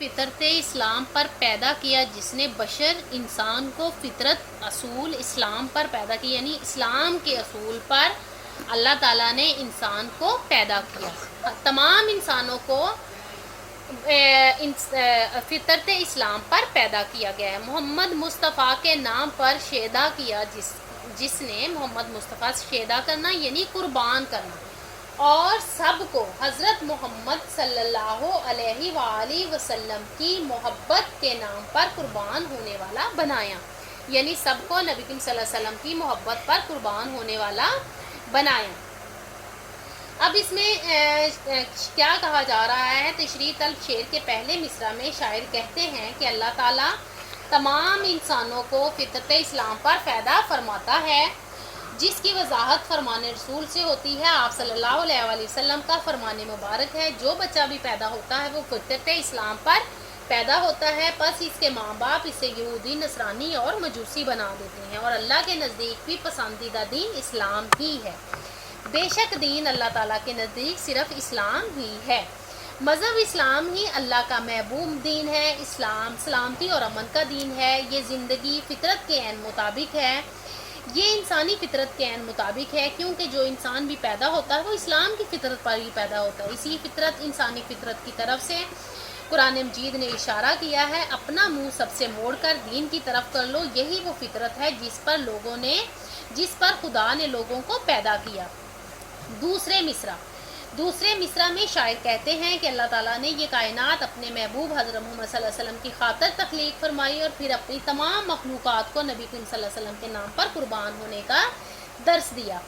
فطرت اسلام پر پیدا کیا، جس نے بشر انسان کو فطرت اصول اسلام پر پیدا کیا، یعنی اسلام کے اصول پر اللہ تعالیٰ نے انسان کو پیدا کیا۔ تمام انسانوں کو فطرت اسلام پر پیدا کیا گیا ہے۔ محمد مصطفیٰ کے نام پر شیدا کیا، جس نے محمد مصطفیٰ شیدا کرنا یعنی قربان کرنا، اور سب کو حضرت محمد صلی اللہ علیہ وآلہ وسلم کی محبت کے نام پر قربان ہونے والا بنایا، یعنی سب کو نبی کریم صلی اللہ علیہ وسلم کی محبت پر قربان ہونے والا بنایا۔ اب اس میں کیا کہا جا رہا ہے؟ تشریح طلب شعر کے پہلے مصرع میں شاعر کہتے ہیں کہ اللہ تعالیٰ تمام انسانوں کو فطرت اسلام پر پیدا فرماتا ہے، جس کی وضاحت فرمان رسول سے ہوتی ہے۔ آپ صلی اللہ علیہ وآلہ وسلم کا فرمان مبارک ہے، جو بچہ بھی پیدا ہوتا ہے وہ فطرت اسلام پر پیدا ہوتا ہے، پس اس کے ماں باپ اسے یہودی، نصرانی اور مجوسی بنا دیتے ہیں، اور اللہ کے نزدیک بھی پسندیدہ دین اسلام ہی ہے۔ بے شک دین اللہ تعالیٰ کے نزدیک صرف اسلام ہی ہے۔ مذہب اسلام ہی اللہ کا محبوب دین ہے۔ اسلام سلامتی اور امن کا دین ہے۔ یہ زندگی فطرت کے عین مطابق ہے، یہ انسانی فطرت کے عین مطابق ہے، کیونکہ جو انسان بھی پیدا ہوتا ہے وہ اسلام کی فطرت پر ہی پیدا ہوتا ہے۔ اسی فطرت انسانی فطرت کی طرف سے قرآن مجید نے اشارہ کیا ہے، اپنا منہ سب سے موڑ کر دین کی طرف کر لو، یہی وہ فطرت ہے جس پر خدا نے لوگوں کو پیدا کیا۔ دوسرے مصرع میں شاعر کہتے ہیں کہ اللہ تعالیٰ نے یہ کائنات اپنے محبوب حضرت محمد صلی اللہ علیہ وسلم کی خاطر تخلیق فرمائی، اور پھر اپنی تمام مخلوقات کو نبی کریم صلی اللہ علیہ وسلم کے نام پر قربان ہونے کا درس دیا۔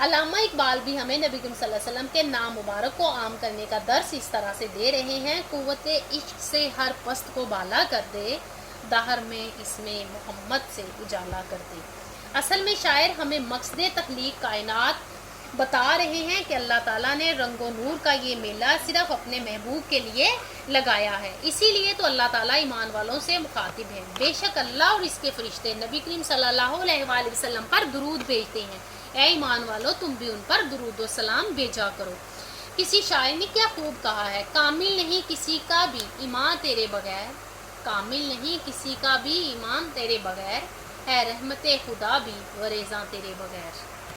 علامہ اقبال بھی ہمیں نبی کریم صلی اللہ علیہ وسلم کے نام مبارک کو عام کرنے کا درس اس طرح سے دے رہے ہیں: قوت عشق سے ہر پست کو بالا کر دے، دہر میں اس میں محمد سے اجالا کر دے۔ اصل میں شاعر ہمیں مقصد تخلیق کائنات بتا رہے ہیں کہ اللہ تعالیٰ نے رنگ و نور کا یہ میلہ صرف اپنے محبوب کے لیے لگایا ہے، اسی لیے تو اللہ تعالیٰ ایمان والوں سے مخاطب ہے۔ بے شک اللہ اور اس کے فرشتے نبی کریم صلی اللہ علیہ وآلہ وسلم پر درود بھیجتے ہیں، اے ایمان والو تم بھی ان پر درود و سلام بھیجا کرو۔ کسی شاعر نے کیا خوب کہا ہے: کامل نہیں کسی کا بھی ایمان تیرے بغیر، کامل نہیں کسی کا بھی ایمان تیرے بغیر، ہے رحمت خدا بھی ورزاں تیرے بغیر۔